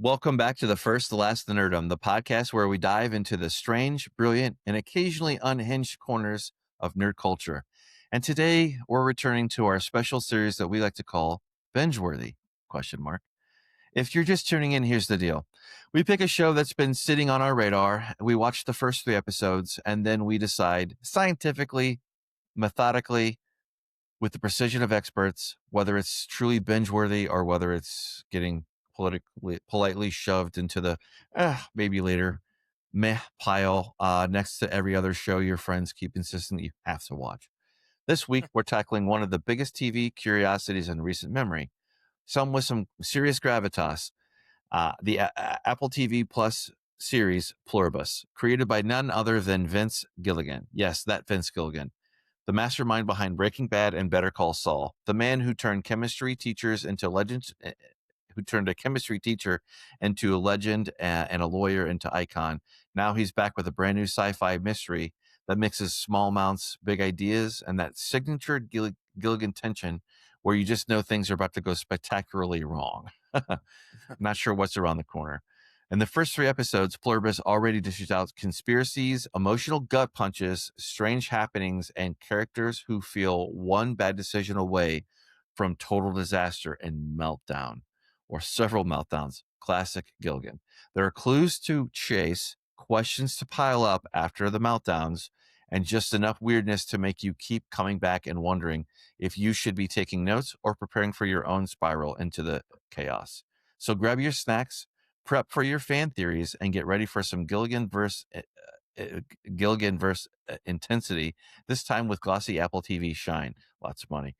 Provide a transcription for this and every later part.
Welcome back to the FirstLastNerdom, the podcast where we dive into the strange, brilliant, and occasionally unhinged corners of nerd culture. And today we're returning to our special series that we like to call Binge Worthy? If you're just tuning in, here's the deal. We pick a show that's been sitting on our radar, we watch the first 3 episodes, and then we decide scientifically, methodically, with the precision of experts, whether it's truly binge-worthy or whether it's getting politely shoved into the maybe later meh pile next to every other show your friends keep insisting that you have to watch. This week, we're tackling one of the biggest TV curiosities in recent memory, some with some serious gravitas, the Apple TV Plus series Pluribus, created by none other than Vince Gilligan. Yes, that Vince Gilligan, the mastermind behind Breaking Bad and Better Call Saul, the man who turned chemistry teachers into legends, who turned a chemistry teacher into a legend and a lawyer into icon. Now he's back with a brand new sci-fi mystery that mixes small amounts, big ideas, and that signature Gilligan tension where you just know things are about to go spectacularly wrong. Not sure what's around the corner. In the first 3 episodes, Pluribus already dishes out conspiracies, emotional gut punches, strange happenings, and characters who feel one bad decision away from total disaster and meltdown, or several meltdowns. Classic Gilligan. There are clues to chase, questions to pile up after the meltdowns, and just enough weirdness to make you keep coming back and wondering if you should be taking notes or preparing for your own spiral into the chaos. So grab your snacks, prep for your fan theories, and get ready for some Gilligan verse intensity, this time with glossy Apple TV shine. Lots of money.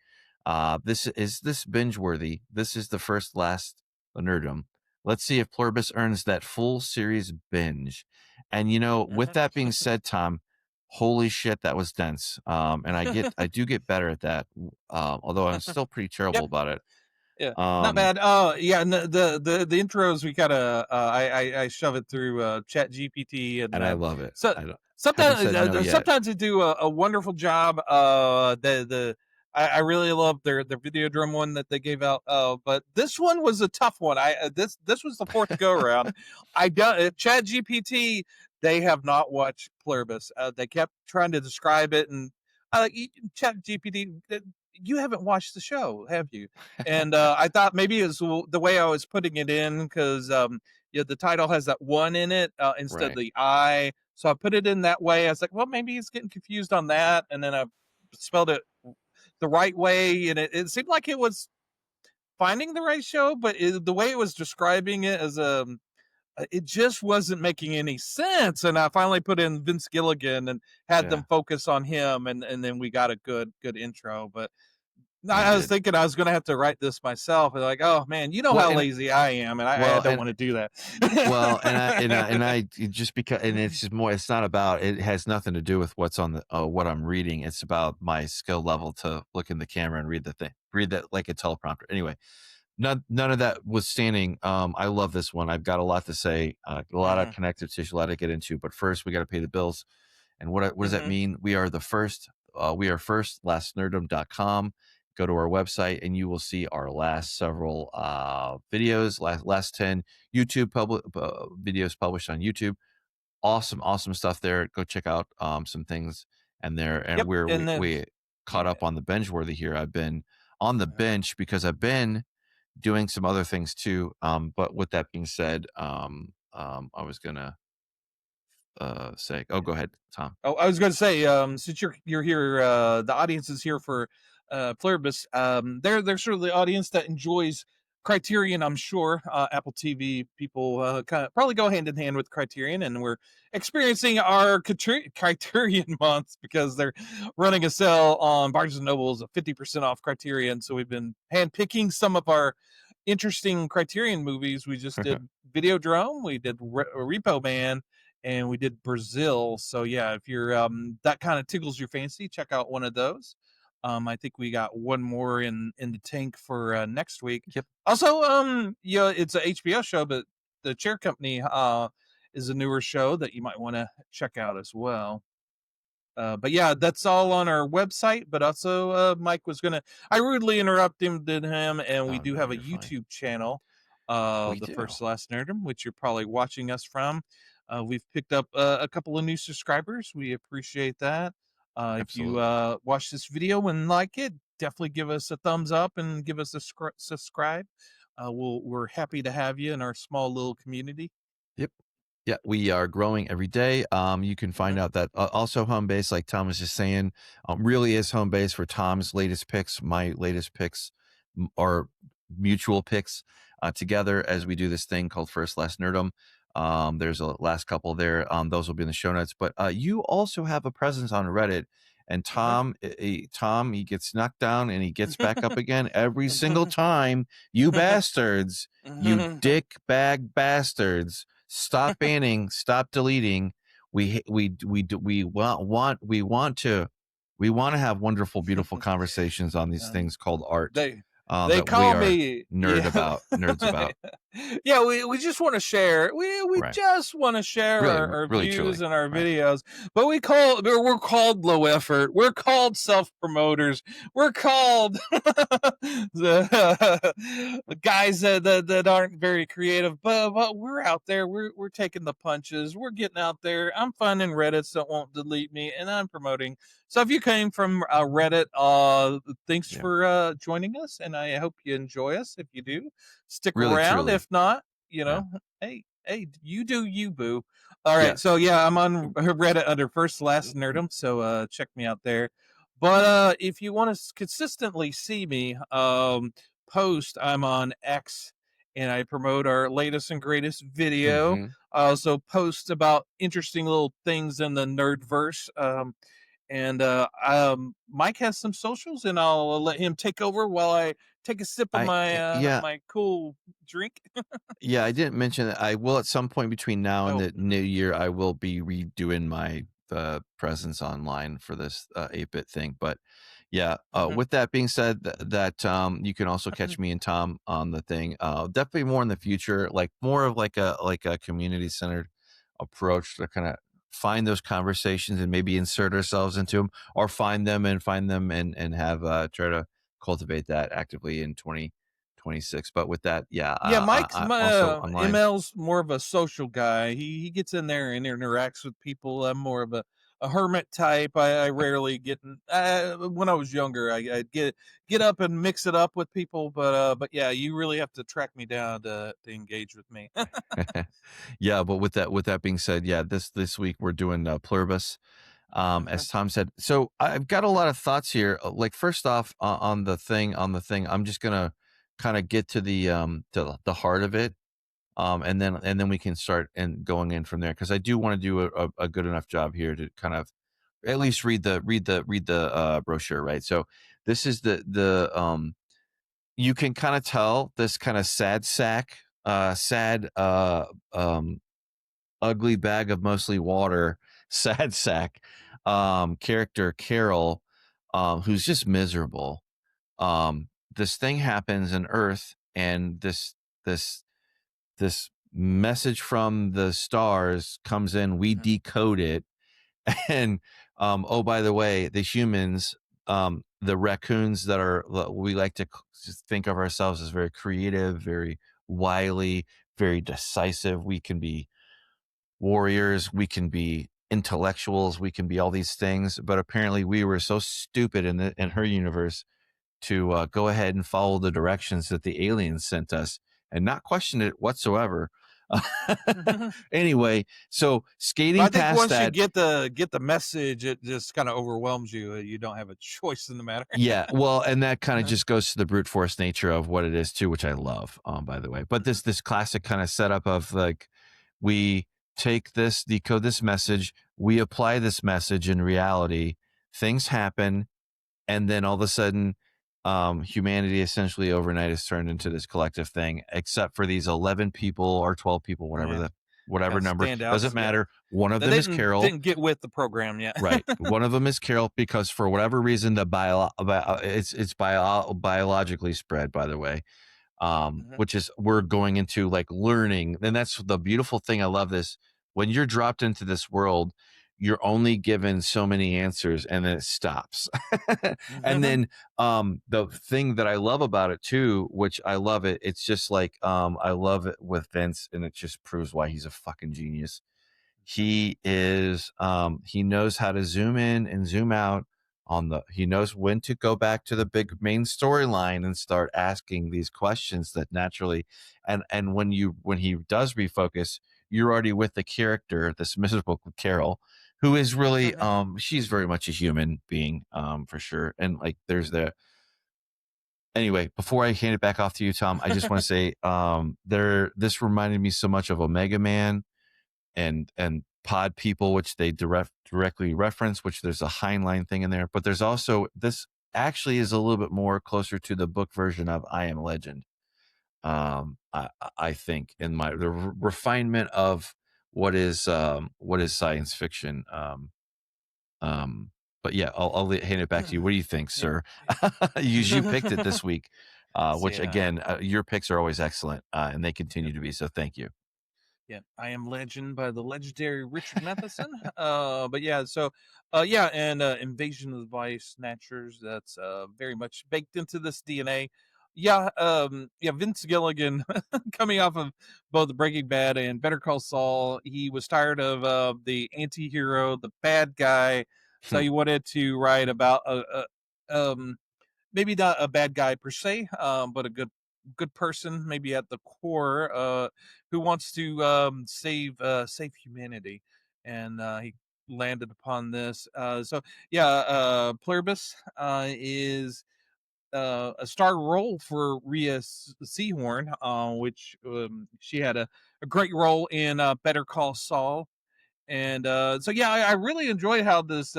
This binge worthy. This is the first last nerdom. Let's see if Pluribus earns that full series binge. And with that being said, Tom, holy shit, that was dense. And I do get better at that. Although I'm still pretty terrible about it. Yeah, not bad. Oh, yeah, and the intros we gotta I shove it through Chat GPT and I love it. So sometimes they do a wonderful job. I really love their Videodrome one that they gave out. But this one was a tough one. This was the 4th go around. Chat GPT. They have not watched Pluribus. They kept trying to describe it, and Chat GPT. You haven't watched the show, have you? And I thought maybe it was the way I was putting it in because the title has that 1 in it instead of the I. So I put it in that way. I was like, well, maybe he's getting confused on that. And then I spelled it the right way. And it seemed like it was finding the right show, but the way it was describing it as it just wasn't making any sense. And I finally put in Vince Gilligan and had them focus on him. And then we got a good intro. But I was thinking I was going to have to write this myself. And like, oh man, how lazy I am. And I don't want to do that. Well, and I just because, and it's just more, it's not about, it has nothing to do with what's on the, what I'm reading. It's about my skill level to look in the camera and read that like a teleprompter. Anyway, none of that withstanding, I last this one. I've got a lot to say, a lot of connective tissue, a lot to get into, but first we got to pay the bills. And what does that mean? We are FirstLastNerdom.com. Go to our website and you will see our last several videos, last 10 YouTube videos published on YouTube. Awesome stuff there. Go check out some things and there. And we caught up on the binge worthy here. I've been on the bench because I've been doing some other things too. But with that being said, I was gonna say, go ahead, Tom. Oh, I was going to say, since you're here, the audience is here for Pluribus. They're sort of the audience that enjoys Criterion, I'm sure. Apple TV people kind of probably go hand in hand with Criterion, and we're experiencing our Criterion month because they're running a sale on Barnes & Noble's of 50% off Criterion. So we've been handpicking some of our interesting Criterion movies. We just did Videodrome, we did Repo Man, and we did Brazil. So yeah, if you're that kind of tickles your fancy, check out one of those. I think we got one more in the tank for next week. Yep. Also, it's a HBO show, but The Chair Company is a newer show that you might want to check out as well. But yeah, that's all on our website. But also, Mike was I rudely interrupted him, and we do have a YouTube channel. the First Last Nerdom, which you're probably watching us from. We've picked up a couple of new subscribers. We appreciate that. If you watch this video and like it, definitely give us a thumbs up and give us a subscribe. We're happy to have you in our small little community. Yep. Yeah, we are growing every day. You can find out that also home base, like Tom was just saying, really is home base for Tom's latest picks, my latest picks, or mutual picks together as we do this thing called First Last Nerdom. There's a last couple there. Those will be in the show notes. But you also have a presence on Reddit. And Tom, he gets knocked down and he gets back up again every single time. You bastards, you dick bag bastards. Stop banning, stop deleting. We want to have wonderful, beautiful conversations on these things called art. They call me nerds about. Yeah, we just want to share. We just want to share our views and our videos. But we're called low effort. We're called self promoters. We're called the guys that aren't very creative. But we're out there. We're taking the punches. We're getting out there. I'm finding Reddits that won't delete me, and I'm promoting. So if you came from Reddit, thanks for joining us, and I hope you enjoy us. If you do, stick around. Truly. If not, hey, you do you, boo. All right, so I'm on Reddit under FirstLastNerdom, so check me out there. But if you want to consistently see me post, I'm on X, and I promote our latest and greatest video. I also post about interesting little things in the nerdverse. And Mike has some socials, and I'll let him take over while I take a sip of my cool drink. Yeah, I didn't mention that. I will at some point between now and the new year. I will be redoing my presence online for this ApeIt thing. But with that being said, that you can also catch me and Tom on the thing. Definitely more in the future, like more of like a community centered approach to kind of find those conversations and maybe insert ourselves into them, or find them and have try to cultivate that actively in 2026. But with that, Mike's ML's more of a social guy. He gets in there and interacts with people. I'm more of a hermit type. I rarely get when I was younger, I'd get up and mix it up with people, but yeah, you really have to track me down to engage with me. But with that being said, this week we're doing Pluribus, as Tom said. So I've got a lot of thoughts here. Like first off, on the thing, I'm just gonna kind of get to the heart of it, and then we can start and going in from there, because I do want to do a good enough job here to kind of at least read the brochure, right? So this is the you can kind of tell this kind of sad ugly bag of mostly water, sad sack character Carol, who's just miserable. This thing happens in Earth, and this message from the stars comes in. We decode it, and oh, by the way, the humans, the raccoons that are, we like to think of ourselves as very creative, very wily, very decisive. We can be warriors, we can be intellectuals, we can be all these things, but apparently we were so stupid in her universe to go ahead and follow the directions that the aliens sent us and not question it whatsoever. Anyway, so skating past that, I think once you get the message, it just kind of overwhelms you. You don't have a choice in the matter. Well, and that kind of just goes to the brute force nature of what it is too, which I love, by the way. But this classic kind of setup of like, we take this, decode this message, we apply this message in reality, things happen, and then all of a sudden humanity essentially overnight is turned into this collective thing, except for these 11 people or 12 people, whatever number, doesn't matter. One of them is Carol. Didn't get with the program yet. Right. One of them is Carol, because for whatever reason, it's biologically spread, by the way, which is, we're going into like learning. And that's the beautiful thing. I love this. When you're dropped into this world, you're only given so many answers and then it stops. And then the thing that I love about it too, which I love it, it's just like I love it with Vince, and it just proves why he's a fucking genius. He is he knows how to zoom in and zoom out on the he knows when to go back to the big main storyline and start asking these questions that naturally, and when he does refocus, you're already with the character, this miserable Carol, who is really she's very much a human being, for sure. And like there's the anyway, before I hand it back off to you, Tom, I just want to say this reminded me so much of Omega Man and Pod People, which they directly reference, which there's a Heinlein thing in there, but there's also this actually is a little bit more closer to the book version of I Am Legend. I think in the refinement of what is science fiction. But yeah, I'll hand it back to you. What do you think, sir? You picked it this week, which again, your picks are always excellent, and they continue to be. So thank you. Yeah, I Am Legend by the legendary Richard Matheson. But yeah, so and Invasion of the Body Snatchers. That's very much baked into this DNA. Yeah, Vince Gilligan, coming off of both Breaking Bad and Better Call Saul, he was tired of the anti-hero, the bad guy, so he wanted to write about maybe not a bad guy per se, but a good person, maybe at the core, who wants to save humanity, and he landed upon this. Pluribus is a star role for Rhea Seahorn, which she had a great role in Better Call Saul, and I really enjoy how this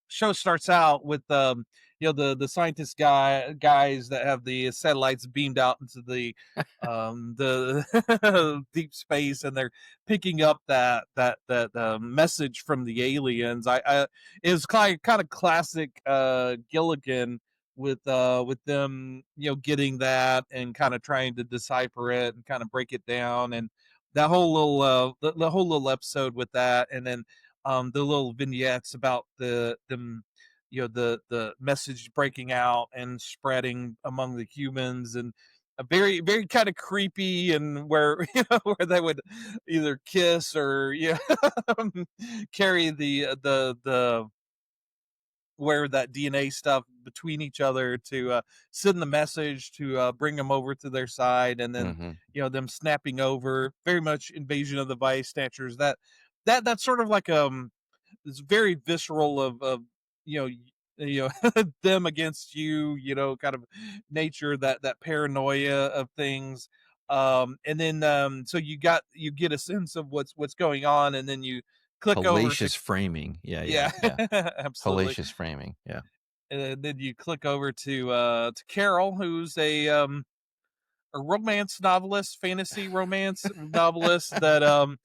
show starts out with the scientist guys that have the satellites beamed out into the deep space, and they're picking up that message from the aliens. I it was kind of classic Gilligan with them getting that and kind of trying to decipher it and kind of break it down, and that whole little the whole little episode with that, and then the little vignettes about them the message breaking out and spreading among the humans, and a very very kind of creepy, and where where they would either kiss or carry the where that DNA stuff between each other to send the message to bring them over to their side, and then them snapping over. Very much Invasion of the Vice Snatchers. That's sort of like it's very visceral of you know them against you, kind of nature, that paranoia of things, and then so you get a sense of what's going on, and then you click over to Hellacious framing. yeah. Absolutely. Hellacious framing. Yeah. And then you click over to Carol, who's a romance novelist, fantasy romance novelist that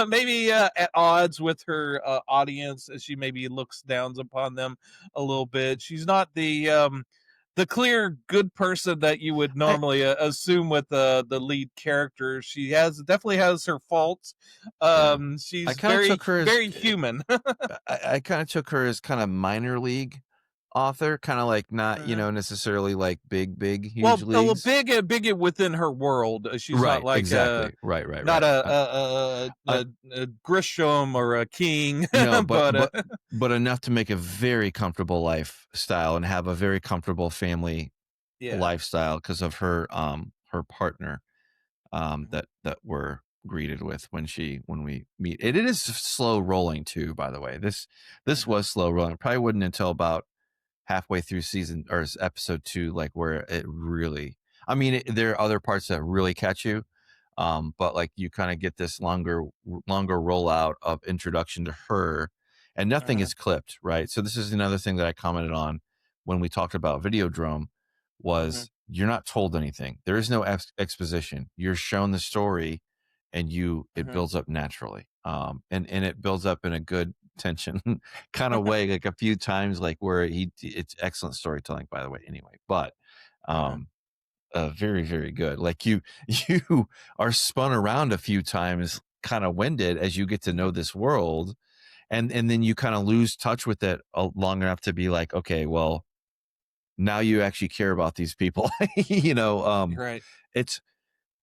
maybe at odds with her audience, as she maybe looks down upon them a little bit. She's not the clear good person that you would normally assume with the lead character. She definitely has her faults. She's very human. I kind of took her as kind of minor league author, kind of like not necessarily like big huge leagues. Big within her world. She's right, not like exactly right not a Grisham or a King. No, but enough to make a very comfortable lifestyle and have a very comfortable family lifestyle because of her partner that we're greeted with when we meet. It is slow rolling too, by the way. This was slow rolling. Probably wouldn't until about halfway through season or episode 2, like where it really, I mean, there are other parts that really catch you, but like you kind of get this longer rollout of introduction to her, and nothing is clipped, right? So this is another thing that I commented on when we talked about Videodrome was you're not told anything. There is no exposition. You're shown the story, and it builds up naturally, and it builds up in a good tension kind of way, like a few times, like where it's excellent storytelling, by the way, anyway, but very very good. Like you are spun around a few times kind of winded as you get to know this world, and then you kind of lose touch with it long enough to be like, okay, well, now you actually care about these people. Right. It's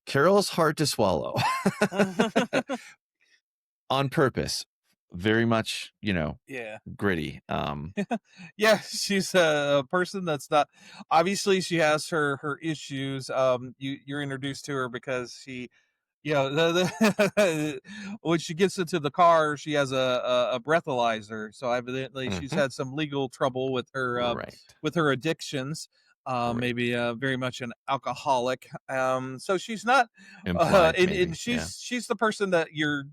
Carol's hard to swallow on purpose. Very much, Yeah. gritty. Yeah, she's a person that's not, obviously she has her issues. You're introduced to her because she, when she gets into the car, she has a breathalyzer. So evidently, she's Mhm. had some legal trouble Right. with her addictions. Right. Maybe very much an alcoholic. So she's not, Implied, and maybe. Yeah. she's the person that you're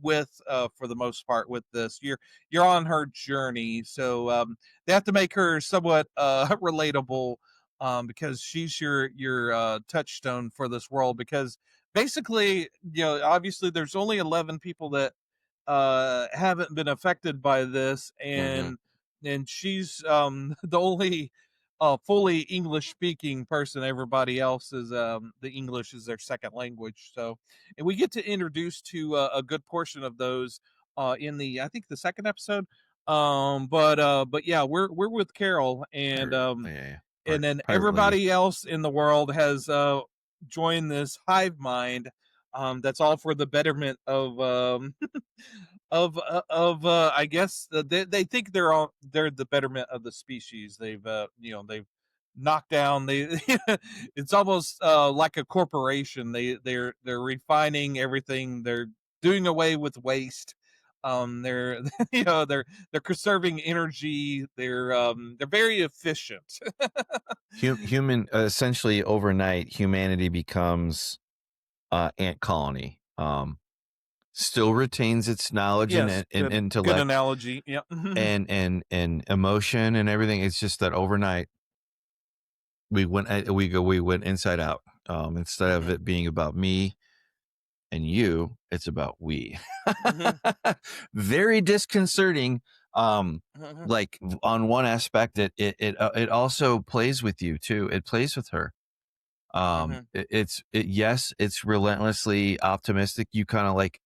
with for the most part with this. You're on her journey, so they have to make her somewhat relatable. Because she's your touchstone for this world, because basically, obviously there's only 11 people that haven't been affected by this, Mhm. and she's the only fully English speaking person. Everybody else is the English is their second language. So, and we get to introduce to a good portion of those in the, I think, the second episode. But yeah, we're with Carol, Yeah, yeah. and then Pirate lady. everybody else in the world has joined this hive mind, that's all for the betterment of I guess they think they're the betterment of the species. They've knocked down, they it's almost like a corporation. They're refining everything. They're doing away with waste. They're they're conserving energy. They're very efficient. Human essentially overnight, humanity becomes ant colony. Still retains its knowledge and, Yes, and good intellect analogy. Yeah. and emotion and everything. It's just that overnight we went inside out. Instead of Mhm, it being about me and you, it's about we. mhm, Very disconcerting. mhm, Like on one aspect, it also plays with you too. It plays with her. mhm, Yes, it's relentlessly optimistic. You kind of like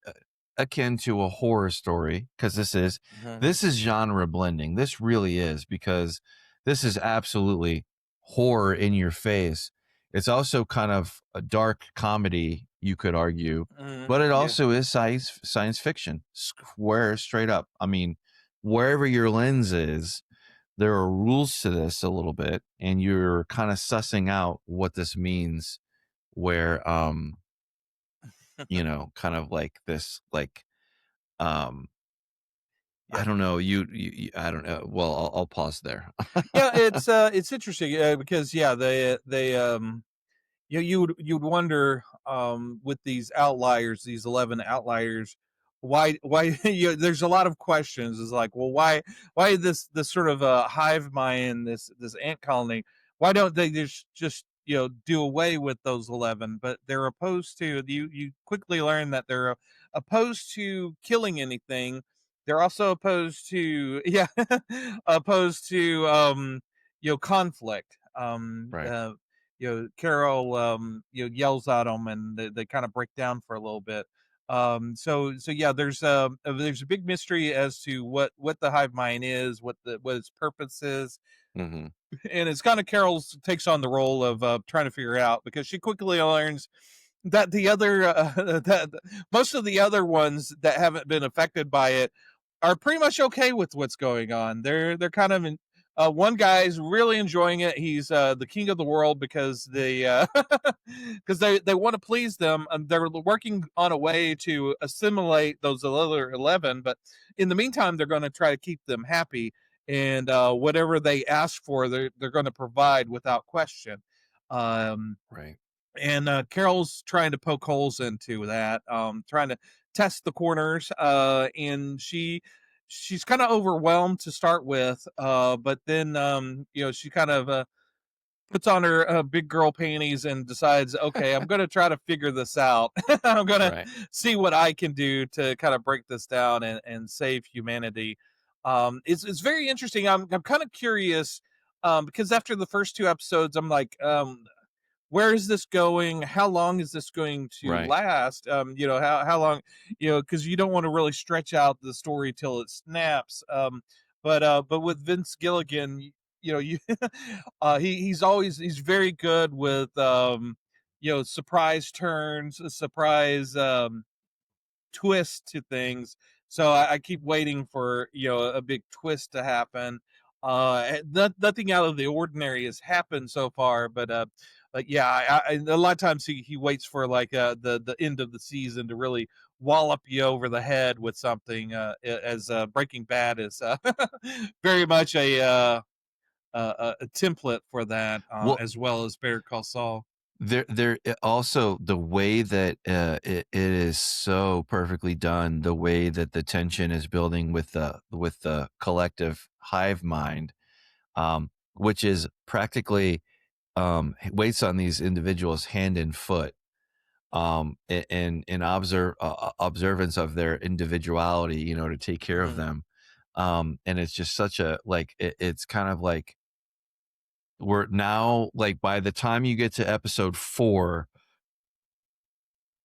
akin to a horror story, because mhm, this is genre blending. This really is, because this is absolutely horror in your face. It's also kind of a dark comedy, you could argue, mhm, but it yeah. also is science fiction, square straight up. I mean, wherever your lens is, there are rules to this a little bit, and you're kind of sussing out what this means, where kind of like this, like um I Yeah. don't know, I don't know. Well, I'll pause there. Yeah, it's interesting, because yeah, they you'd wonder, with these outliers, these 11 outliers, why there's a lot of questions. Is like, well, why this sort of hive mind, this ant colony, why don't they just do away with those 11? But they're opposed to, you quickly learn that they're opposed to killing anything. They're also opposed to yeah opposed to conflict. Right. Carol yells at them, and they kind of break down for a little bit. So yeah, there's a big mystery as to what the hive mind is, what its purpose is, Hmm. and it's kind of Carol's takes on the role of trying to figure out, because she quickly learns that the other that most of the other ones that haven't been affected by it are pretty much okay with what's going on. They're kind of one guy's really enjoying it. He's the king of the world, because because they want to please them. They're working on a way to assimilate those other 11, but in the meantime, they're going to try to keep them happy, and whatever they ask for, they're going to provide without question. Um, Right. and Carol's trying to poke holes into that, trying to test the corners, and she's kind of overwhelmed to start with, but then she kind of puts on her big girl panties and decides, okay, I'm going to try to figure this out. I'm going to Right. see what I can do to kind of break this down and save humanity. It's very interesting. I'm kind of curious, because after the first two episodes, I'm like, where is this going? How long is this going to Right. last? How long, because you don't want to really stretch out the story till it snaps. But with Vince Gilligan, you he's very good with surprise turns, surprise twist to things. So I keep waiting for a big twist to happen. Nothing out of the ordinary has happened so far, but yeah, a lot of times he waits for like the end of the season to really wallop you over the head with something. As Breaking Bad is very much a template for that, Well, as well as Better Call Saul. there also the way that it is so perfectly done, the way that the tension is building with the collective hive mind, which is practically waits on these individuals hand and foot, in observance of their individuality, to take care of Mm-hmm. them. And it's just such a like it's kind of like we're now like by the time you get to episode 4,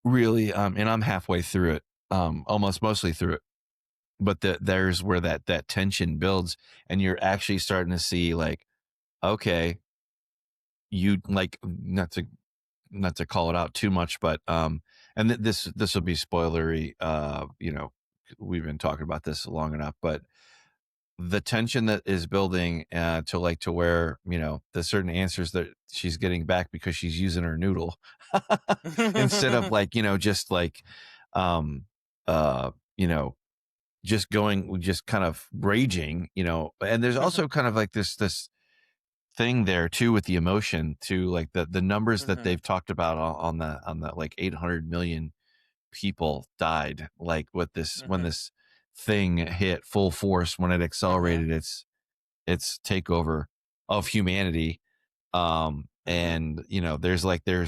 really, and I'm halfway through it, almost mostly through it, but there's where that tension builds, and you're actually starting to see like, okay, you like not to call it out too much, but and this will be spoilery, we've been talking about this long enough, but the tension that is building to where the certain answers that she's getting back because she's using her noodle instead of like just like um uh you know just kind of raging, and there's also kind of like this thing there too with the emotion too, like the numbers that Mm-hmm. they've talked about on the like 800 million people died, like with this when Mm-hmm. this thing hit full force, when it Mm-hmm. accelerated its takeover of humanity. Mm-hmm. And there's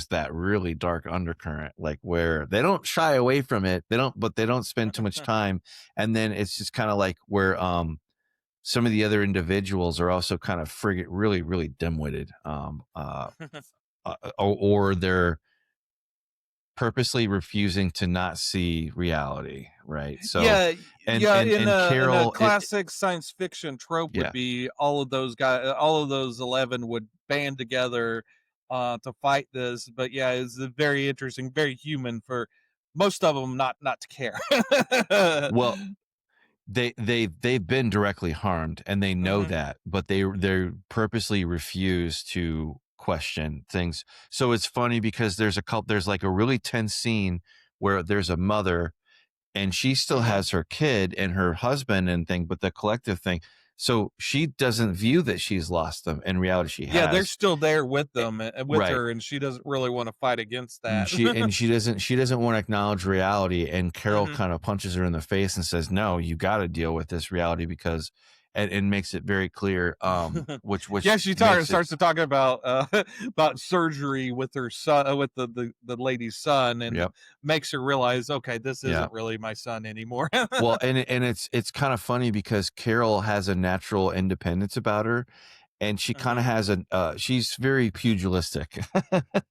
that really dark undercurrent, like where they don't shy away from it, but they don't spend too much time. And then it's just kind of like where some of the other individuals are also kind of really really dim-witted, or they're purposely refusing to not see reality, right? So Yeah, and yeah. and In and a Carol, classic science fiction trope would yeah. be all of those guys, all of those 11 would band together to fight this. But yeah, it's very interesting, very human for most of them not to care. Well, they've been directly harmed and they know Hmm. that, but they purposely refuse to question things. So it's funny because there's like a really tense scene where there's a mother and she still Hmm. has her kid and her husband and thing, but the collective thing, so she doesn't view that she's lost them. In reality she Yeah, they're has. still there with Eh, them, with right. her, and she doesn't really want to fight against that. She doesn't want to acknowledge reality, and Carol Hmm. kind of punches her in the face and says, no, you got to deal with this reality because and makes it very clear, which Yeah, she makes it. starts to talk about about surgery with her son, with the lady's son, and Yep. makes her realize, okay, this Yeah. isn't really my son anymore. Well, and it's kind of funny because Carol has a natural independence about her, and she kind Hmm. of has she's very pugilistic.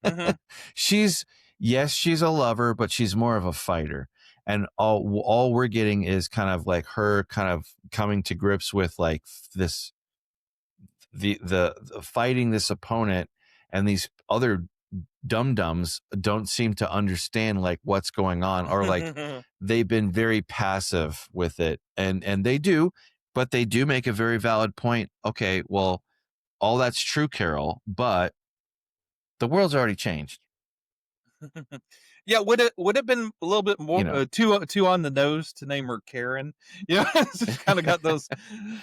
Hmm. she's yes, she's a lover, but she's more of a fighter. And all we're getting is kind of like her kind of coming to grips with like this the fighting this opponent, and these other dum dums don't seem to understand like what's going on, or like they've been very passive with it, and they do, but they do make a very valid point. Okay, well, all that's true, Carol, but the world's already changed. Yeah, would have been a little bit You more know, too on the nose to name her Karen. Yeah, it's just kind of got those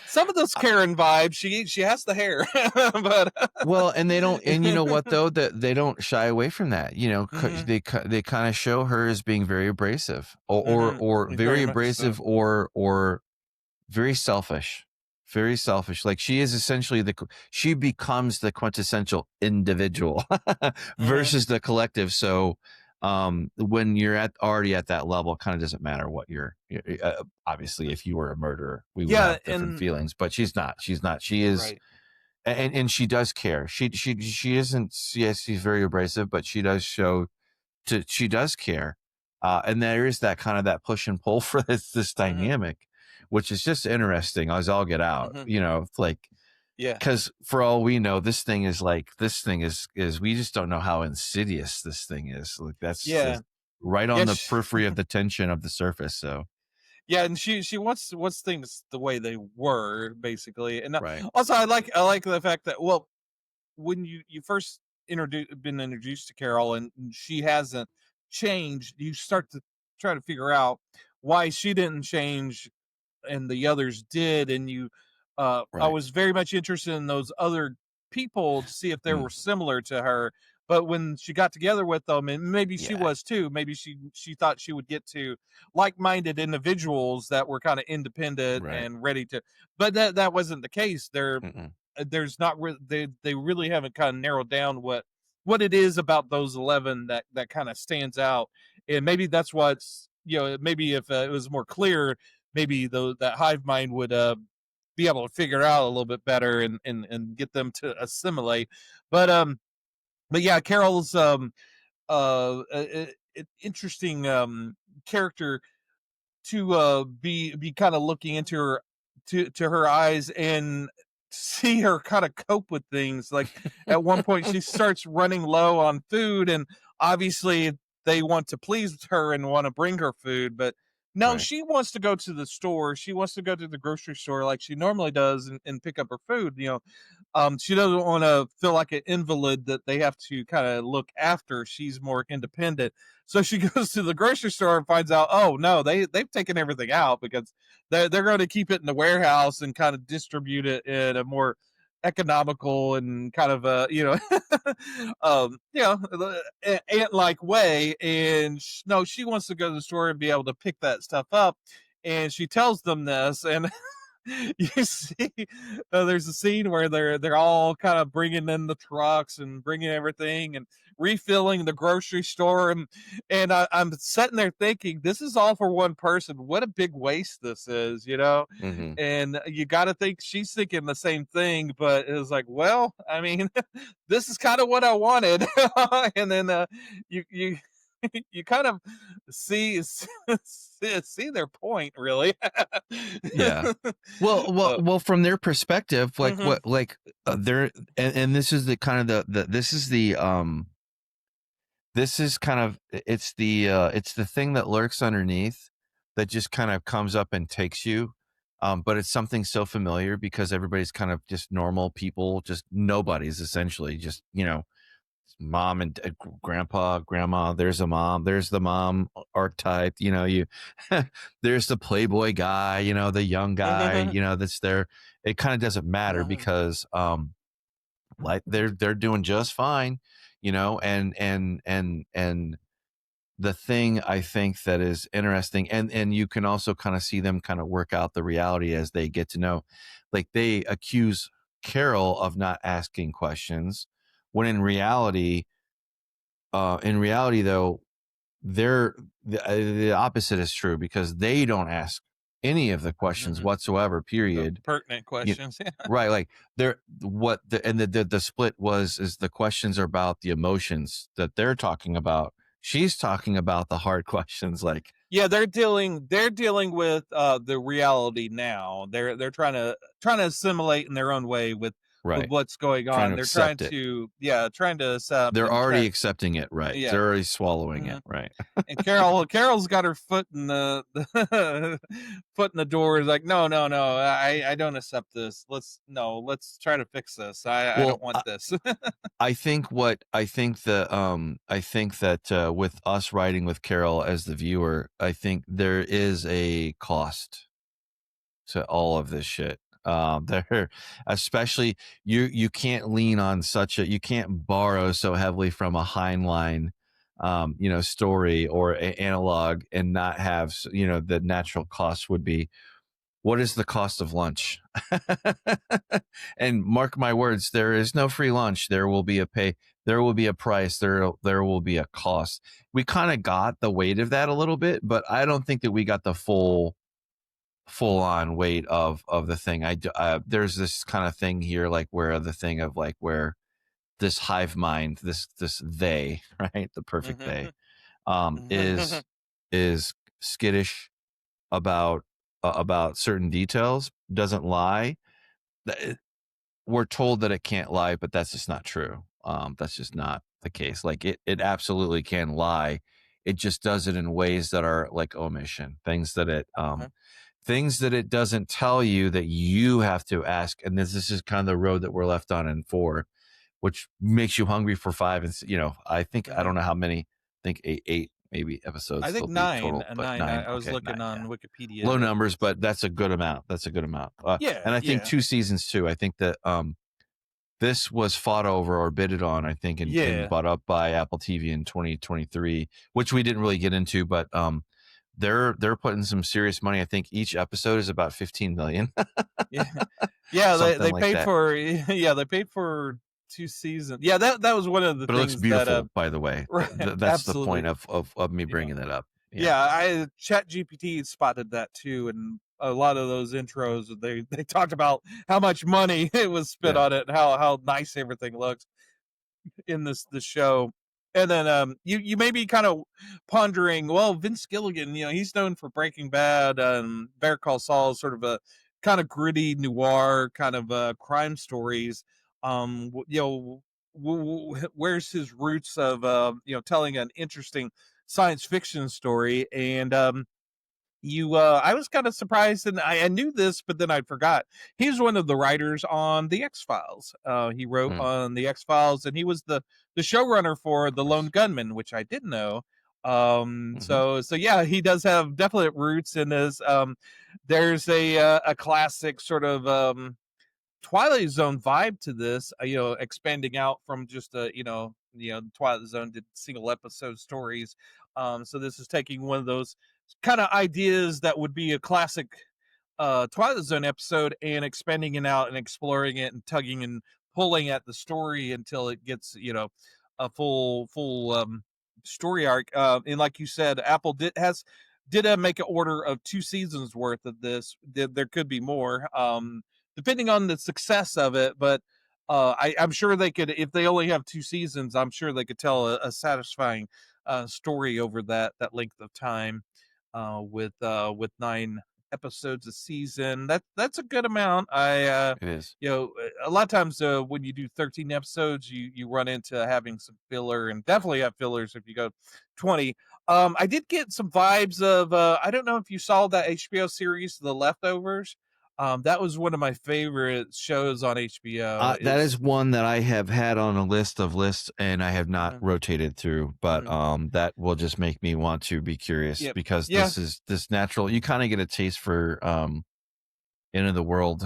some of those Karen vibes. She has the hair, but well, and they don't, and you know what though, that they don't shy away from that. hmm. They kind of show her as being very abrasive, or Hmm. or very Very much so. abrasive, or very selfish, very selfish. Like she is essentially she becomes the quintessential individual Hmm. versus the collective. So when you're already at that level, it kind of doesn't matter what obviously if you were a murderer we would Yeah, have different and feelings, but she's not, she is right. and she does care. She isn't. Yes, she's very abrasive, but she does show she does care. And there is that kind of that push and pull for this dynamic, which is just interesting as all get out. You know, like, yeah, because for all we know, this thing is we just don't know how insidious this thing is. Like that's right on the periphery of the tension of the surface. So yeah, and she wants things the way they were, basically. And right. also, I like the fact that, well, when you first been introduced to Carol and she hasn't changed, you start to try to figure out why she didn't change and the others did. And I Right. was very much interested in those other people to see if they were similar to her. But when she got together with them, and maybe she was too, maybe she thought she would get to like-minded individuals that were kind of independent Right. and ready to, but that wasn't the case. There's not they really haven't kind of narrowed down what it is about those 11 that kind of stands out. And maybe that's what's, maybe if it was more clear, maybe that hive mind would be able to figure out a little bit better and get them to assimilate. But yeah, Carol's interesting character to be kind of looking into her, to her eyes, and see her kind of cope with things. Like at one point she starts running low on food, and obviously they want to please her and want to bring her food, but no, she wants to go to the store. She wants to go to the grocery store like she normally does and pick up her food. She doesn't want to feel like an invalid that they have to kind of look after. She's more independent. So she goes to the grocery store and finds out, oh no, they've taken everything out because they're going to keep it in the warehouse and kind of distribute it in a more economical and kind of ant like way. And no, she wants to go to the store and be able to pick that stuff up. And she tells them this, and you see there's a scene where they're all kind of bringing in the trucks and bringing everything and refilling the grocery store, and I'm sitting there thinking, this is all for one person. What a big waste this is, and you got to think she's thinking the same thing, but it was like, well, I mean, this is kind of what I wanted. And then you you kind of see their point, really. Yeah. Well, from their perspective, like what, like they're, and this is the kind of this is the this is kind of it's the thing that lurks underneath that just kind of comes up and takes you. But it's something so familiar because everybody's kind of just normal people, just nobodies essentially, just mom and grandpa, grandma. There's a mom. There's the mom archetype. There's the playboy guy. The young guy. That's there. It kind of doesn't matter because like they're doing just fine. And the thing I think that is interesting, and you can also kind of see them kind of work out the reality as they get to know, like they accuse Carol of not asking questions when in reality though, the opposite is true because they don't ask any of the questions whatsoever, period. The pertinent questions. Right. Like the split is the questions are about the emotions that they're talking about. She's talking about the hard questions, like, yeah, they're dealing with the reality now. They're trying to assimilate in their own way with what's going on. They're trying to accept. They're already accepting it, right? Yeah. They're already swallowing it, right? And Carol's got her foot in the foot in the door. Is like, no, I don't accept this. Let's try to fix this. I don't want this. I think that with us writing with Carol as the viewer, I think there is a cost to all of this shit. There, especially you can't lean on you can't borrow so heavily from a Heinlein, story or analog and not have, the natural cost would be, what is the cost of lunch? And mark my words, there is no free lunch. There will be a price. There will be a cost. We kind of got the weight of that a little bit, but I don't think that we got the full full on weight of the thing. There's this kind of thing here, like where the thing of like where this hive mind, this they, right, the perfect they, is skittish about certain details, doesn't lie. We're told that it can't lie, but that's just not true. That's just not the case. Like it absolutely can lie. It just does it in ways that are like omission, things that it doesn't tell you, that you have to ask. And this is kind of the road that we're left on in 4, which makes you hungry for 5. And I think, I don't know how many, I think eight maybe I episodes think there'll be nine, total, but nine. 9. I was Okay, 9. looking Yeah, on Wikipedia. low numbers, but that's a good amount. And I think 2 seasons too. I think that this was fought over or bidded on, I think, and bought up by Apple TV in 2023, which we didn't really get into, but they're putting some serious money. I think each episode is about 15 million. Yeah, they like paid that. for they paid for 2 seasons. Yeah, that was one of the But it things looks beautiful, that by the way. That's the point of me bringing that up. Yeah, I ChatGPT spotted that too, and a lot of those intros they talked about how much money it was spent on it and how nice everything looks in the show. And then you may be kind of pondering, well, Vince Gilligan, he's known for Breaking Bad and Better Call Saul, sort of a kind of gritty noir kind of crime stories. Where's his roots of telling an interesting science fiction story? And I was kind of surprised, and I knew this, but then I forgot. He's one of the writers on the X-Files. He wrote on the X-Files, and he was the showrunner for The Lone Gunman, which I didn't know. So yeah, he does have definite roots in this. There's a classic sort of Twilight Zone vibe to this, expanding out from just Twilight Zone did single episode stories. So this is taking one of those kind of ideas that would be a classic Twilight Zone episode and expanding it out and exploring it and tugging and pulling at the story until it gets, a full story arc. And like you said, Apple did make an order of 2 seasons worth of this. There could be more. Depending on the success of it, but I'm sure they could, if they only have 2 seasons, I'm sure they could tell a satisfying story over that length of time with 9 episodes a season. That's a good amount. It is. A lot of times when you do 13 episodes, you run into having some filler, and definitely have fillers if you go 20. I did get some vibes of I don't know if you saw that HBO series, The Leftovers. That was one of my favorite shows on HBO. That is one that I have had on a list of lists, and I have not rotated through. But that will just make me want to be curious, because this is this natural. You kind of get a taste for End of the World.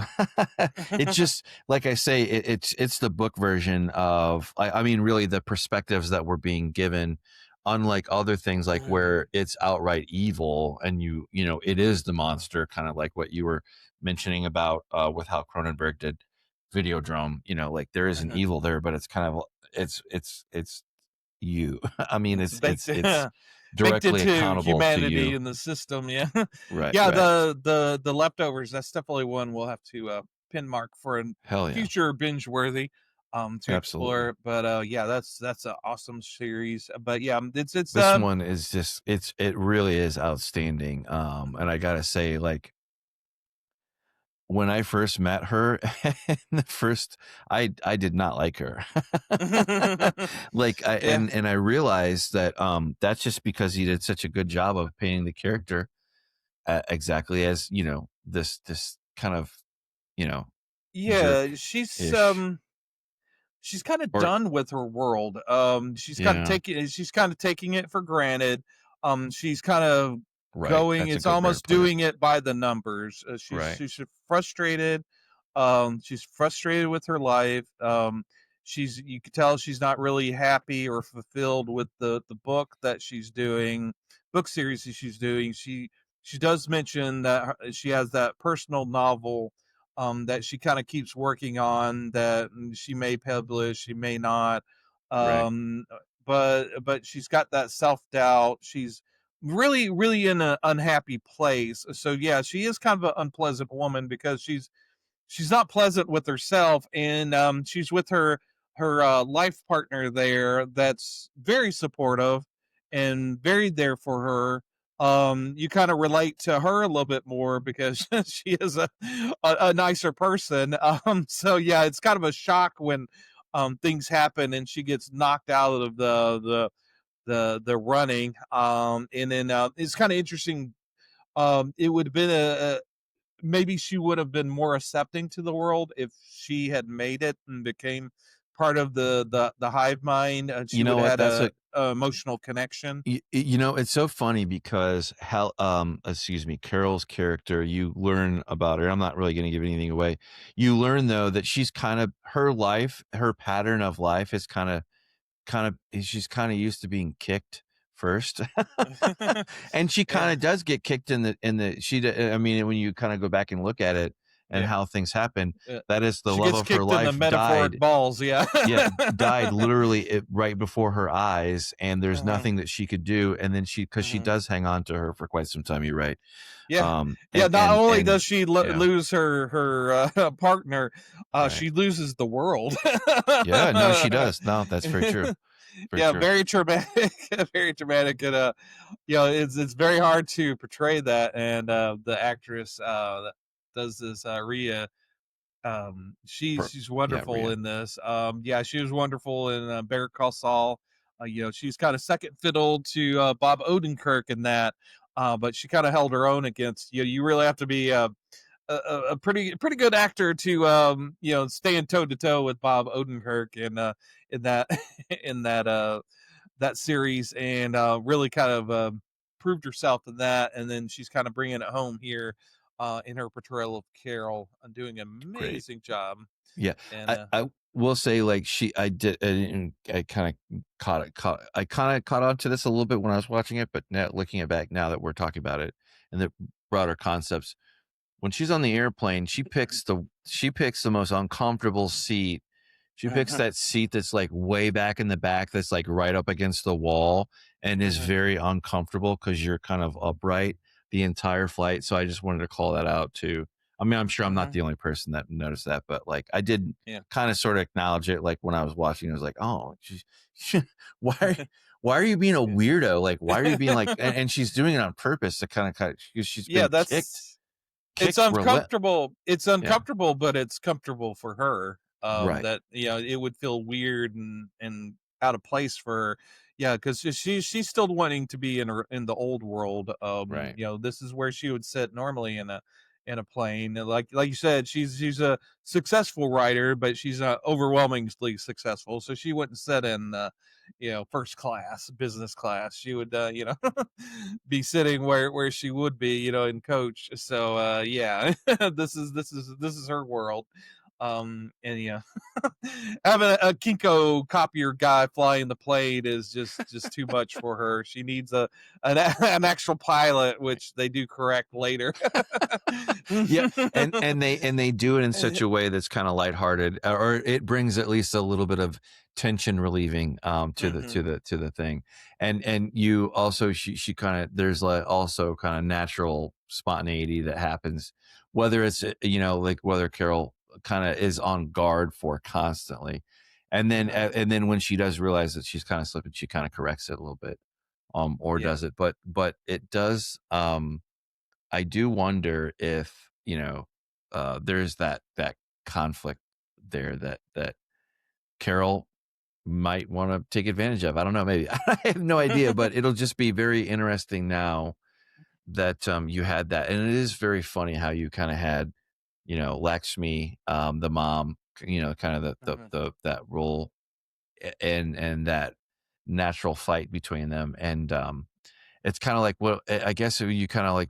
It's just like I say, it's the book version of. I mean, really, the perspectives that were being given. Unlike other things, like where it's outright evil, and it is the monster, kind of like what you were mentioning about with how Cronenberg did Videodrome. Like there is an evil there, but it's kind of it's you. I mean, it's directly accountable humanity to you in the system. Yeah, right? Yeah, right. the Leftovers. That's definitely one we'll have to pin mark for a future binge worthy. To explore. But yeah, that's an awesome series. But yeah, it's this one is just it really is outstanding. And I gotta say, like, when I first met her, I did not like her. Like and I realized that that's just because he did such a good job of painting the character exactly as this kind of yeah, jerk-ish. she's kind of Or done with her world. She's kind of taking it for granted. She's kind of right, going. that's a It's good way to almost put it. doing it by the numbers. Right. She's frustrated. She's frustrated with her life. You could tell she's not really happy or fulfilled with the book series that she's doing. She does mention that she has that personal novel that she kind of keeps working on, that she may publish, she may not. Right. But she's got that self doubt. She's really, really in an unhappy place. So yeah, she is kind of an unpleasant woman because she's not pleasant with herself, and she's with her life partner there that's very supportive and very there for her. You kind of relate to her a little bit more because she is a nicer person. So yeah, it's kind of a shock when things happen and she gets knocked out of the running. And then it's kind of interesting. It would have been a maybe she would have been more accepting to the world if she had made it and became part of the hive mind, and she You would know have what? had That's a emotional connection. you know, it's so funny because excuse me, Carol's character, you learn about her. I'm not really going to give anything away. You learn though that she's kind of her life, her pattern of life is she's kind of used to being kicked first. And she kind Yeah, of does get kicked I mean, when you kind of go back and look at it and yeah. how things happen, that is the She love gets of her kicked in the life metaphoric died. balls. Yeah. Yeah, died literally right before her eyes, and there's Mhm, nothing that she could do. And then because she mhm. does hang on to her for quite some time. You're right. Yeah. Yeah, not only And does she yeah, lose her partner, right. she loses the world. Yeah, no, she does. No, that's very true. Very Yeah, true. very traumatic, very traumatic, and it's very hard to portray that. And the actress that does this, Rhea, she's Yeah, wonderful Rhea. in this. Yeah, she was wonderful in Better Call Saul. She's kind of second fiddle to Bob Odenkirk in that, but she kind of held her own against. You really have to be a pretty good actor to stand toe to toe with Bob Odenkirk in that in that series, and really kind of proved herself in that. And then she's kind of bringing it home here in her portrayal of Carol, and doing an Great. amazing job. Yeah, And I will say, like, I kind of caught on to this a little bit when I was watching it, but now looking it back, now that we're talking about it and the broader concepts, when she's on the airplane, she picks the most uncomfortable seat. She picks mhm, that seat that's like way back in the back, that's like right up against the wall and is mhm, very uncomfortable because you're kind of upright the entire flight. So I just wanted to call that out too. I mean, I'm sure I'm not mhm, the only person that noticed that, but like I did yeah. kind of sort of acknowledge it. Like when I was watching, I was like, oh, why, why are you being a weirdo? Like, why are you being like, and she's doing it on purpose to kind of cut, because she's Yeah, been that's it's kicked uncomfortable. It's yeah, uncomfortable, but it's comfortable for her. right, That it would feel weird and out of place for her. Yeah, because she's still wanting to be in the old world. right. This is where she would sit normally in a plane. And like you said, she's a successful writer, but she's not overwhelmingly successful. So she wouldn't sit in first class, business class. She would be sitting where she would be, in coach. So yeah, this is her world. And yeah, having a Kinko copier guy flying the plane is just too much for her. She needs an actual pilot, which they do correct later. Yeah, and they do it in such a way that's kind of lighthearted, or it brings at least a little bit of tension relieving to the Mhm, thing. And you also, she kind of, there's like also kind of natural spontaneity that happens, whether it's like whether Carol kind of is on guard for constantly, mhm, and then when she does realize that she's kind of slipping, she kind of corrects it a little bit, or yeah. does it, but it does. I do wonder if, there's that conflict there that Carol might want to take advantage of. I don't know, maybe. I have no idea, but it'll just be very interesting now that you had that. And it is very funny how you kind of had, Lakshmi, the mom, kind of Mhm, that role, and that natural fight between them. And it's kind of like, well, I guess if you kind of like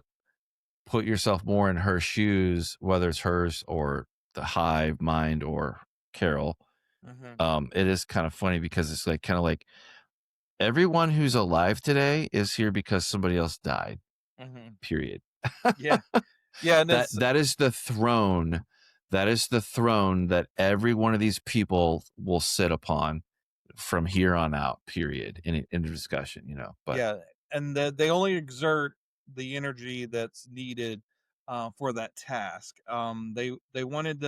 put yourself more in her shoes, whether it's hers or the hive mind or Carol. mhm, It is kind of funny because it's like kind of like everyone who's alive today is here because somebody else died. mhm. Period. Yeah, yeah, and that it's that is the throne. That is the throne that every one of these people will sit upon from here on out. Period. In a discussion, but yeah. they only exert the energy that's needed for that task. They wanted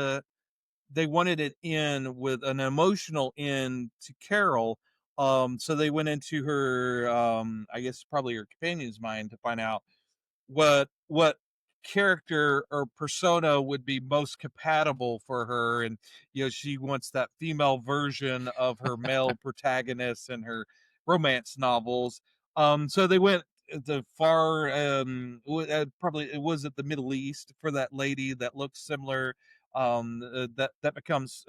it in with an emotional end to Carol. So they went into her, I guess probably her companion's mind to find out what character or persona would be most compatible for her. And she wants that female version of her male protagonist in her romance novels. So they went the far probably it was at the Middle East for that lady that looks similar, that becomes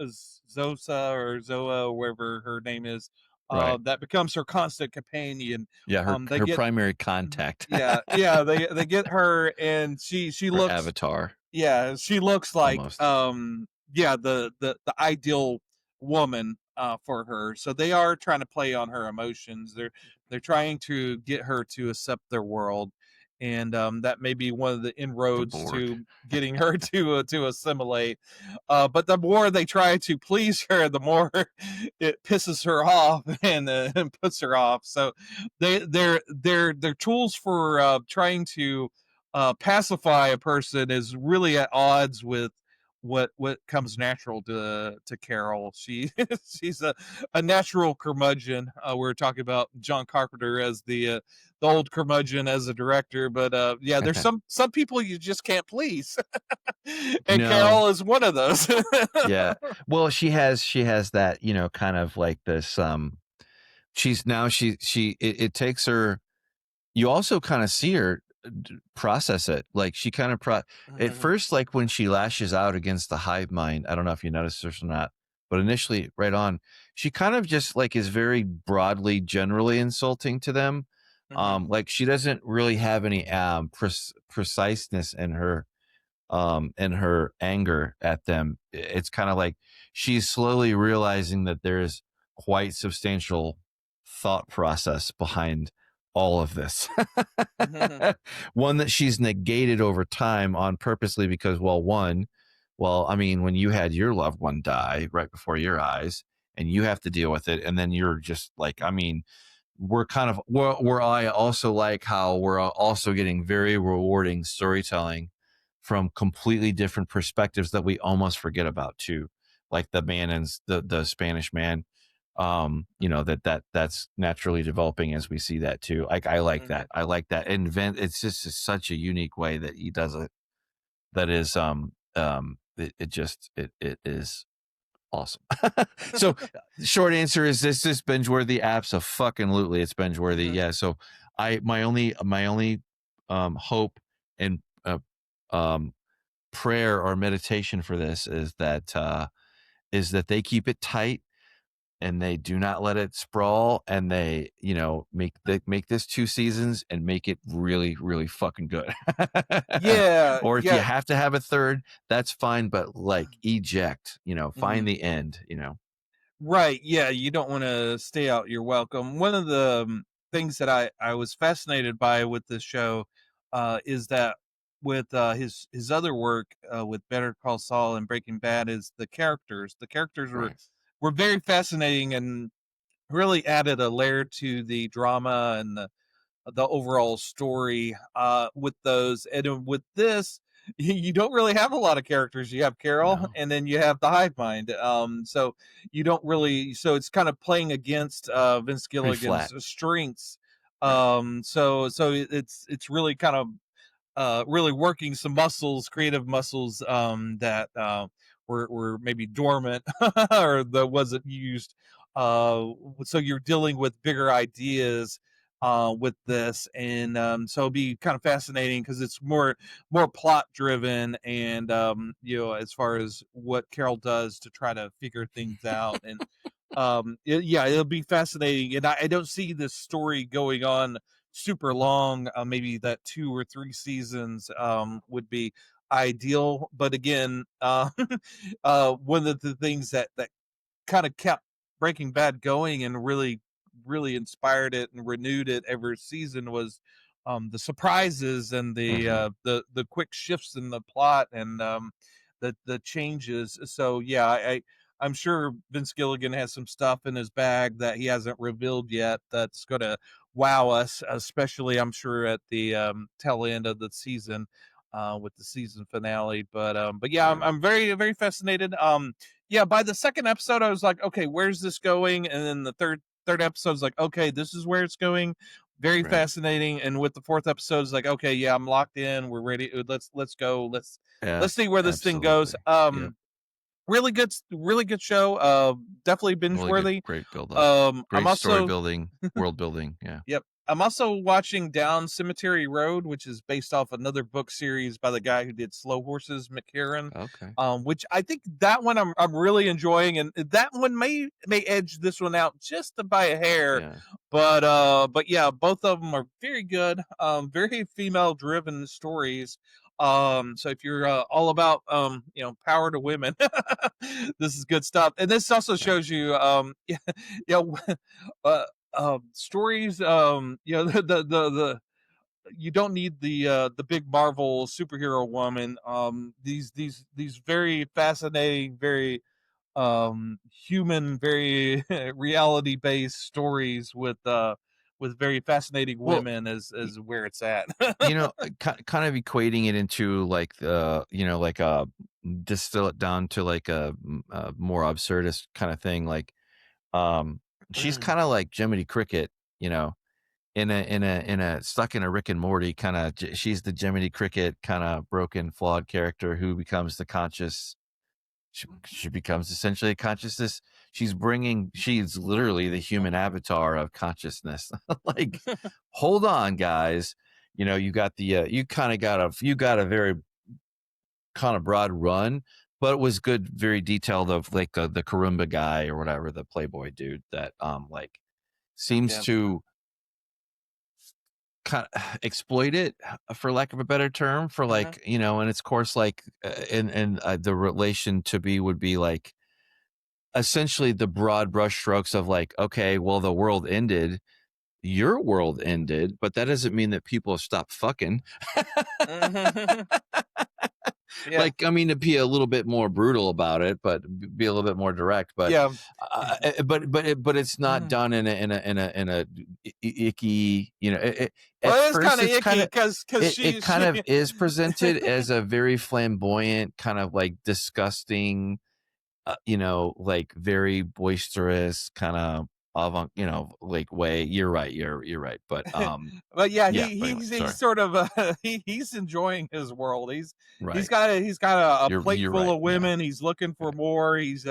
Zosa or Zoa or whatever her name is, Right. that becomes her constant companion. Yeah, They her get primary contact. yeah, they get her, and she Her looks, avatar, yeah, she looks like almost. yeah, the ideal woman for her. So they are trying to play on her emotions. They're trying to get her to accept their world, and that may be one of the The inroads Borg. to getting her to assimilate. But the more they try to please her, the more it pisses her off and puts her off. So their tools for trying to pacify a person is really at odds with what comes natural to Carol. She's a natural curmudgeon. We're talking about John Carpenter as the old curmudgeon as a director, but yeah, there's some people you just can't please, and No. Carol is one of those. Yeah. Well, she has that, kind of like this it takes her, you also kind of see her process it. Like she kind of at first, like when she lashes out against the hive mind, I don't know if you noticed this or not, but initially right on, she kind of just like is very broadly, generally insulting to them. Like she doesn't really have any preciseness in her and her anger at them. It's kind of like she's slowly realizing that there's quite substantial thought process behind all of this. One that she's negated over time on purposely because, I mean, when you had your loved one die right before your eyes and you have to deal with it, and then you're just like, I mean, we're kind of where I also like how we're also getting very rewarding storytelling from completely different perspectives that we almost forget about too, like the man and the Spanish man. That's naturally developing as we see that too. Like I like that. I like that. It's just such a unique way that he does it. That is it is awesome. So short answer is this binge worthy? Abso-fucking-lutely, it's binge worthy. Yeah. So my only hope and prayer or meditation for this is that they keep it tight and they do not let it sprawl, and they make this 2 seasons and make it really, really fucking good. Yeah, Or if you yeah. have to have a third, that's fine, but like eject, find the end. Right. Yeah. You don't want to stay out your welcome. One of the things that I was fascinated by with this show is that with his other work with Better Call Saul and Breaking Bad is the characters. The characters Right. were very fascinating and really added a layer to the drama and the overall story with those. And with this, you don't really have a lot of characters. You have Carol, No. and then you have the hive mind. So you don't really. So it's kind of playing against Vince Pretty Gilligan's flat. strengths. Right. So it's really kind of really working some muscles, creative muscles that were maybe dormant or that wasn't used. So you're dealing with bigger ideas with this, and so it'll be kind of fascinating because it's more plot driven, and as far as what Carol does to try to figure things out, and yeah, it'll be fascinating, and I don't see this story going on super long. Maybe that 2 or 3 seasons would be ideal, but again, one of the things that kind of kept Breaking Bad going and really inspired it and renewed it every season was the surprises and the quick shifts in the plot and the changes. So yeah, I'm sure Vince Gilligan has some stuff in his bag that he hasn't revealed yet that's going to wow us, especially I'm sure at the tail end of the season with the season finale. But yeah, I'm very, very fascinated. Yeah, by the second episode, I was like, okay, where's this going? And then the third episode is like, okay, this is where it's going. Very fascinating. And with the fourth episode, it's like, okay, yeah, I'm locked in. We're ready. Let's go. Let's see where this thing goes. Yep. Really good show. Definitely binge worthy. Great build up. Great I'm also story building, world building. Yeah. Yep. I'm also watching Down Cemetery Road, which is based off another book series by the guy who did Slow Horses, McCarran. Okay. Which I think that one I'm really enjoying, and that one may edge this one out just by a hair. Yeah. But yeah, both of them are very good. Very female driven stories. So if you're all about power to women, this is good stuff. And this also shows you stories, the you don't need the big Marvel superhero woman. These very fascinating, very human, very reality based stories with very fascinating women is where it's at. Kind of equating it into like distill it down to like a more absurdist kind of thing. Like, she's kind of like Jiminy Cricket, in a stuck in a Rick and Morty kind of. She's the Jiminy Cricket kind of broken, flawed character who becomes the conscious. She becomes essentially a consciousness. She's literally the human avatar of consciousness. Like, hold on, guys. You got the you got a very kind of broad run, but it was good, very detailed of like the Karumba guy or whatever, the Playboy dude that like seems to kind of exploit it, for lack of a better term, for like, and its course, like, and the relation to be would be like essentially the broad brush strokes of like, okay, well, the world ended, your world ended, but that doesn't mean that people have stopped fucking. Yeah. Like, I mean, to be a little bit more brutal about it, but be a little bit more direct. But yeah, but it's not done in a icky. At well, first, it's kind of icky because it kind of is presented as a very flamboyant, kind of like disgusting, like very boisterous kind of avant, like way. You're right. You're right. But but yeah, he's sort of he's enjoying his world. He's got a plate full of women. He's looking for more. He's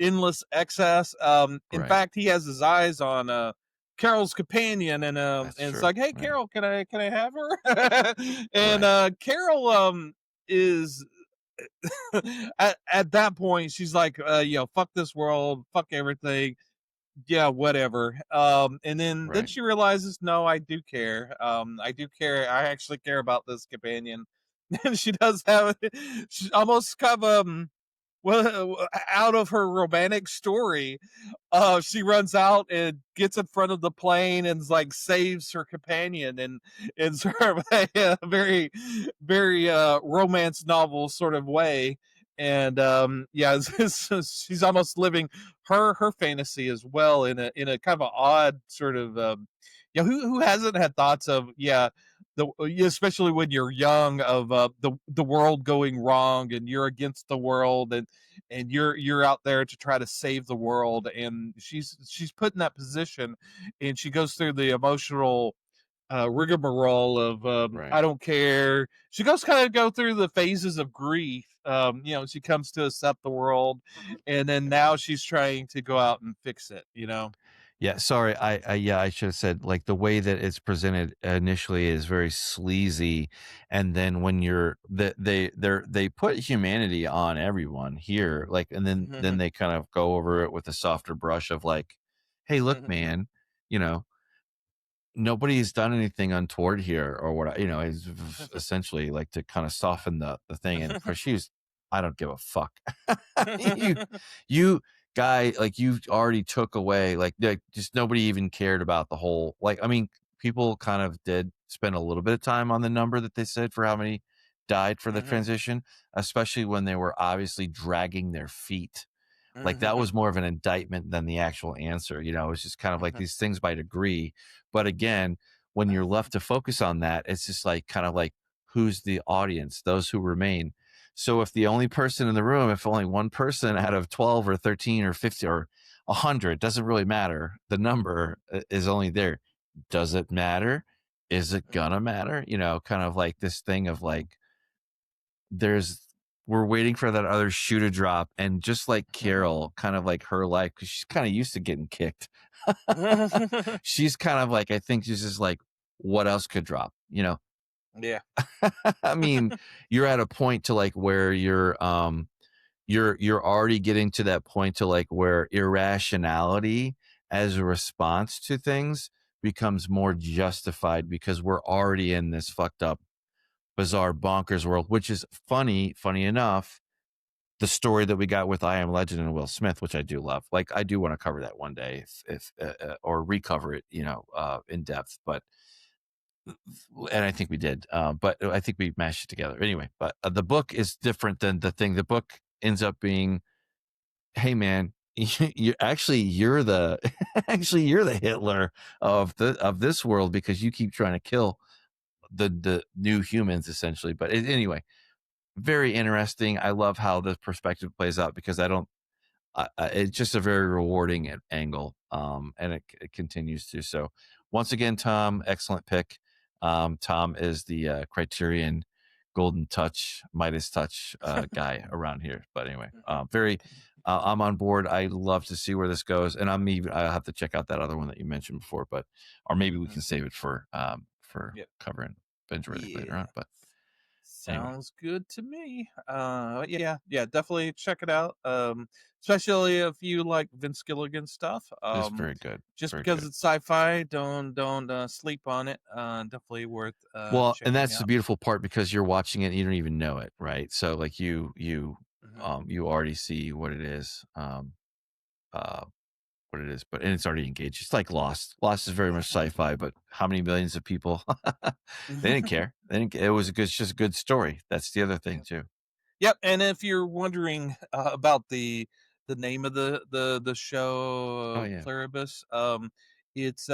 endless excess. In fact, he has his eyes on Carol's companion, and it's like, hey, Carol, can I have her? And Carol is at that point, she's like, fuck this world, fuck everything. Yeah, whatever. And then she realizes, no, I do care. I do care. I actually care about this companion. And she does have she almost kind of well, out of her romantic story, she runs out and gets in front of the plane and like saves her companion, and in sort of a very, very romance novel sort of way. And yeah, she's almost living her fantasy as well in a kind of an odd sort of who hasn't had thoughts of especially when you're young, of the world going wrong and you're against the world, and you're out there to try to save the world, and she's put in that position, and she goes through the emotional rigmarole of I don't care. She go through the phases of grief. She comes to accept the world, and then now she's trying to go out and fix it. Yeah, sorry. I should have said, like, the way that it's presented initially is very sleazy, and then when they put humanity on everyone here, like, and then they kind of go over it with a softer brush of like, hey, look, man, nobody's done anything untoward here, or what, is essentially like to kind of soften the thing. And for I don't give a fuck. you guy, like, you already took away, like just nobody even cared about the whole, like, I mean, people kind of did spend a little bit of time on the number that they said for how many died for the transition, especially when they were obviously dragging their feet Like that was more of an indictment than the actual answer. You know, it's just kind of like these things by degree. But again, when you're left to focus on that, it's just like kind of like who's the audience, those who remain. So if the only person in the room, if only one person out of 12 or 13 or 50 or 100, doesn't really matter. The number is only there. Does it matter? Is it gonna matter? You know, kind of like this thing of like, we're waiting for that other shoe to drop. And just like Carol, kind of like her life, because she's kind of used to getting kicked. She's kind of like, I think she's just like, what else could drop? You know? Yeah. I mean, you're at a point to like where you're already getting to that point to like where irrationality as a response to things becomes more justified because we're already in this fucked up, bizarre, bonkers world, which is funny enough. The story that we got with I Am Legend and Will Smith, which I do love. Like, I do want to cover that one day, if or recover it, in depth. But and I think we did, but I think we mashed it together anyway. But the book is different than the thing. The book ends up being, hey man, you're the you're the Hitler of this world because you keep trying to kill the new humans essentially. But anyway, very interesting. I love how the perspective plays out because it's just a very rewarding angle, and it continues to. So once again, Tom, excellent pick. Tom is the Criterion Golden Touch, Midas Touch guy around here. But anyway, I'm on board. I love to see where this goes, and I'll have to check out that other one that you mentioned before, or maybe we can save it for Yep. covering Binge Worthy later on. But anyway. Sounds good to me. Yeah, definitely check it out. Especially if you like Vince Gilligan stuff. It's very good. Just Very because good. it's sci-fi, don't sleep on it. Definitely worth Well, and checking that's out. the beautiful part because you're watching it and you don't even know it, right? So like you already see what it is, but and it's already engaged. It's like Lost. Lost is very much sci-fi, but how many millions of people they didn't care. It was it's just a good story. That's the other thing too. Yep, and if you're wondering about the name of the show, Oh yeah. Pluribus, it's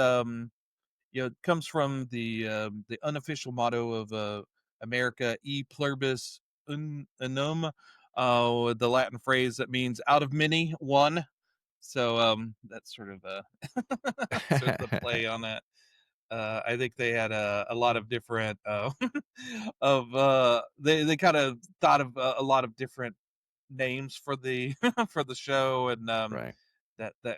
it comes from the unofficial motto of America, "E pluribus unum," the Latin phrase that means "out of many, one." So that's sort of sort of the play on that. I think they had a lot of different they kind of thought of a lot of different names for the for the show, and Right. that I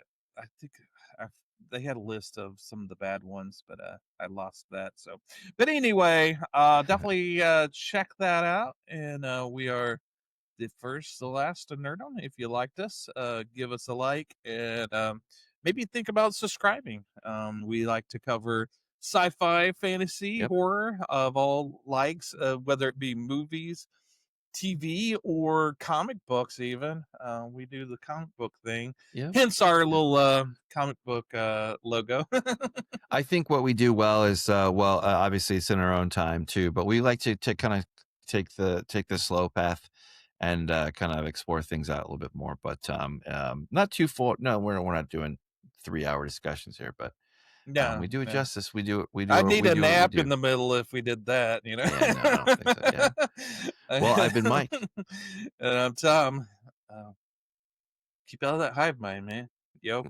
think I, they had a list of some of the bad ones, but I lost that. So, but anyway, definitely check that out, and we are the last Nerdom. If you liked us, give us a like, and maybe think about subscribing. We like to cover sci-fi, fantasy, Yep. horror of all likes, whether it be movies, TV, or comic books. Even we do the comic book thing. Yep. Hence our Yep. little comic book logo. I think what we do well is obviously it's in our own time too, but we like to kind of take the slow path and kind of explore things out a little bit more. But not too full. No, we're not doing 3-hour discussions here, but No, we do it no. justice. We do I'd need we a do what we nap do. in the middle if we did that, you know. Yeah, no, I don't think so. Yeah. Well, I've been Mike. And I'm Tom. Keep out of that hive mind, man. Yo.